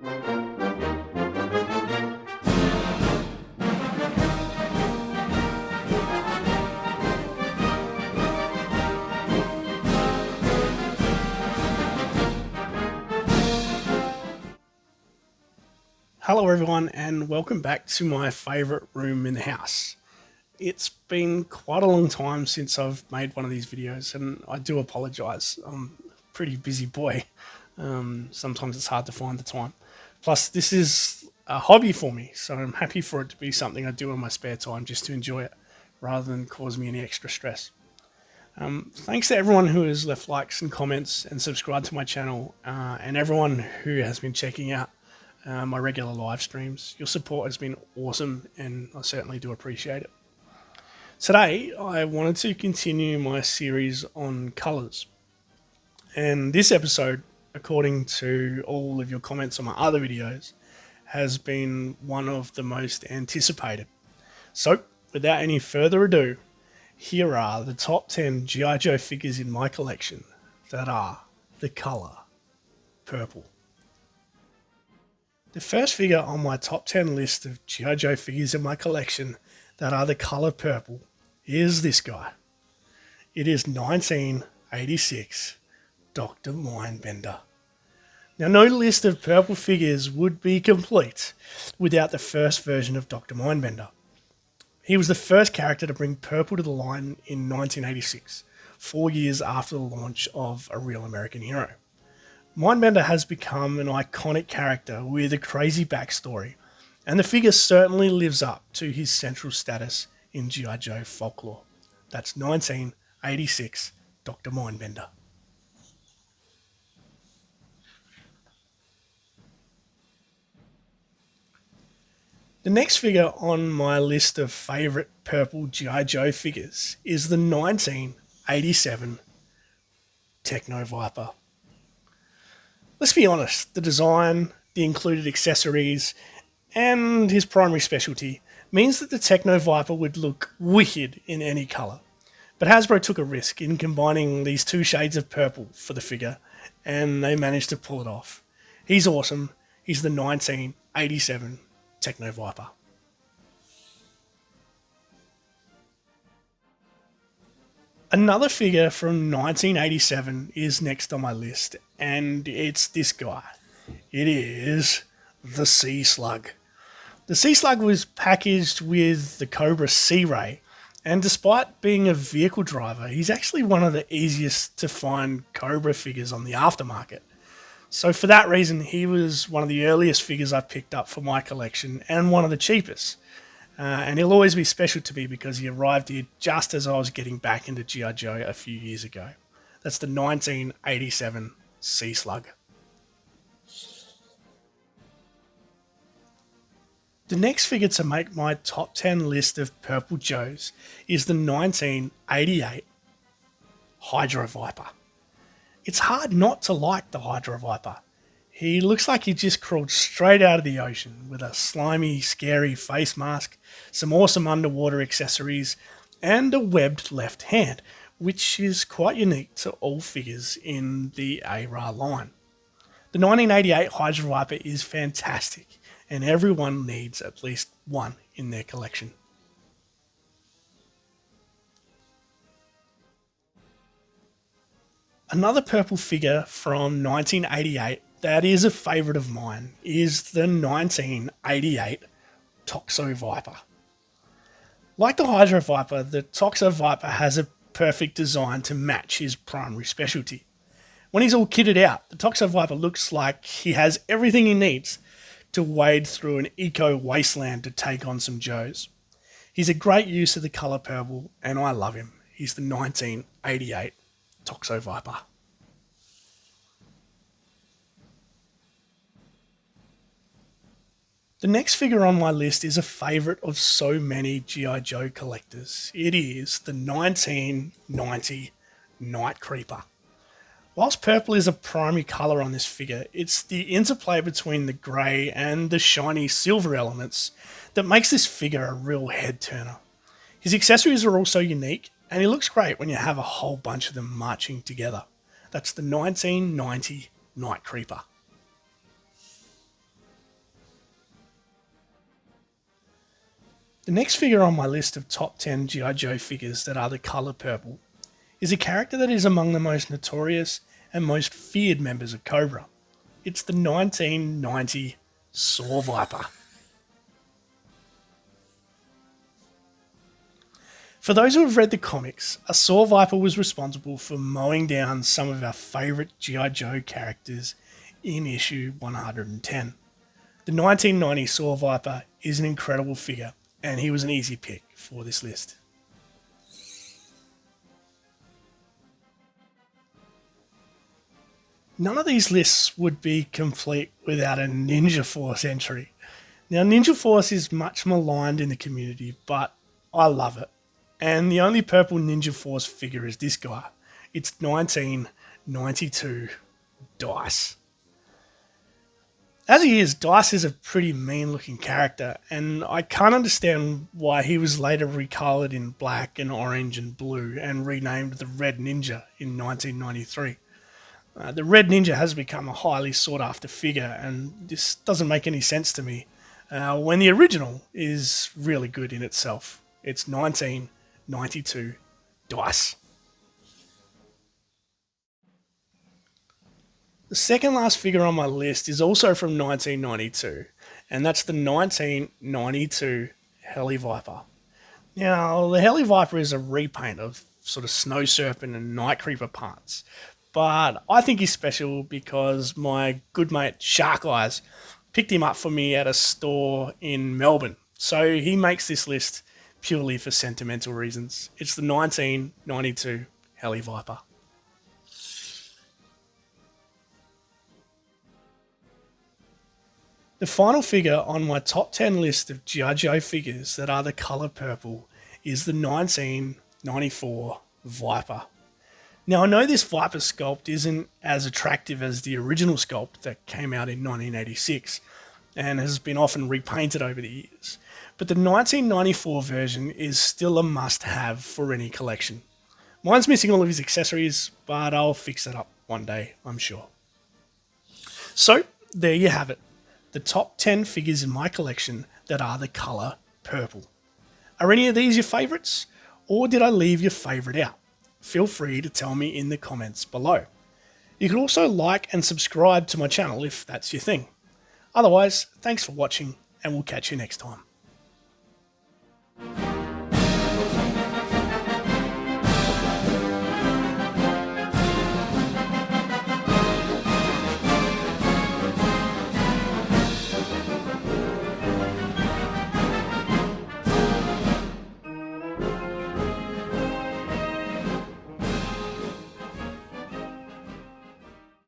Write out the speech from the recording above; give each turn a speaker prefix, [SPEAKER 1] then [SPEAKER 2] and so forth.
[SPEAKER 1] Hello everyone and welcome back to my favourite room in the house. It's been quite a long time since I've made one of these videos and I do apologise. I'm a pretty busy boy. Sometimes it's hard to find the time. Plus this is a hobby for me, so I'm happy for it to be something I do in my spare time just to enjoy it rather than cause me any extra stress. Thanks to everyone who has left likes and comments and subscribed to my channel and everyone who has been checking out my regular live streams. Your support has been awesome and I certainly do appreciate it. Today, I wanted to continue my series on colours. And this episode, according to all of your comments on my other videos, has been one of the most anticipated. So, without any further ado, here are the top 10 G.I. Joe figures in my collection that are the colour purple. The first figure on my top 10 list of G.I. Joe figures in my collection that are the colour purple is this guy. It is 1986 Dr. Mindbender. Now, no list of purple figures would be complete without the first version of Dr. Mindbender. He was the first character to bring purple to the line in 1986, 4 years after the launch of A Real American Hero. Mindbender has become an iconic character with a crazy backstory, and the figure certainly lives up to his central status in G.I. Joe folklore. That's 1986 Dr. Mindbender. The next figure on my list of favourite purple G.I. Joe figures is the 1987 Techno Viper. Let's be honest, the design, the included accessories, and his primary specialty means that the Techno Viper would look wicked in any colour. But Hasbro took a risk in combining these two shades of purple for the figure, and they managed to pull it off. He's awesome. He's the 1987 Techno Viper. Another figure from 1987 is next on my list, and it's this guy. It is the Sea Slug. The Sea Slug was packaged with the Cobra Sea Ray, and despite being a vehicle driver, he's actually one of the easiest to find Cobra figures on the aftermarket. So for that reason, he was one of the earliest figures I picked up for my collection, and one of the cheapest. And he'll always be special to me because he arrived here just as I was getting back into G.I. Joe a few years ago. That's the 1987 Sea Slug. The next figure to make my top 10 list of Purple Joes is the 1988 Hydro Viper. It's hard not to like the Hydro Viper. He looks like he just crawled straight out of the ocean with a slimy, scary face mask, some awesome underwater accessories, and a webbed left hand, which is quite unique to all figures in the ARA line. The 1988 Hydro Viper is fantastic, and everyone needs at least one in their collection. Another purple figure from 1988 that is a favourite of mine is the 1988 Toxo Viper. Like the Hydro Viper, the Toxo Viper has a perfect design to match his primary specialty. When he's all kitted out, the Toxo Viper looks like he has everything he needs to wade through an eco wasteland to take on some Joes. He's a great use of the colour purple, and I love him. He's the 1988 Toxo Viper. The next figure on my list is a favourite of so many G.I. Joe collectors. It is the 1990 Night Creeper. Whilst purple is a primary colour on this figure, it's the interplay between the grey and the shiny silver elements that makes this figure a real head turner. His accessories are also unique, and he looks great when you have a whole bunch of them marching together. That's the 1990 Night Creeper. The next figure on my list of top 10 G.I. Joe figures that are the colour purple is a character that is among the most notorious and most feared members of Cobra. It's the 1990 Saw Viper. For those who have read the comics, a Saw Viper was responsible for mowing down some of our favourite G.I. Joe characters in issue 110. The 1990 Saw Viper is an incredible figure, and he was an easy pick for this list. None of these lists would be complete without a Ninja Force entry. Now, Ninja Force is much maligned in the community, but I love it. And the only purple Ninja Force figure is this guy. It's 1992 Dice. As he is, Dice is a pretty mean looking character, and I can't understand why he was later recolored in black and orange and blue and renamed the Red Ninja in 1993. The Red Ninja has become a highly sought after figure, and this doesn't make any sense to me when the original is really good in itself. It's 1992 Dice. The second last figure on my list is also from 1992, and that's the 1992 Heli Viper. Now, the Heli Viper is a repaint of sort of Snow Serpent and Night Creeper parts, but I think he's special because my good mate Shark Eyes picked him up for me at a store in Melbourne, so he makes this list purely for sentimental reasons. It's the 1992 Heli Viper. The final figure on my top 10 list of G.I. Joe figures that are the colour purple is the 1994 Viper. Now, I know this Viper sculpt isn't as attractive as the original sculpt that came out in 1986 and has been often repainted over the years, but the 1994 version is still a must-have for any collection. Mine's missing all of his accessories, but I'll fix that up one day, I'm sure. So, there you have it. The top 10 figures in my collection that are the colour purple. Are any of these your favourites? Or did I leave your favourite out? Feel free to tell me in the comments below. You can also like and subscribe to my channel if that's your thing. Otherwise, thanks for watching, and we'll catch you next time.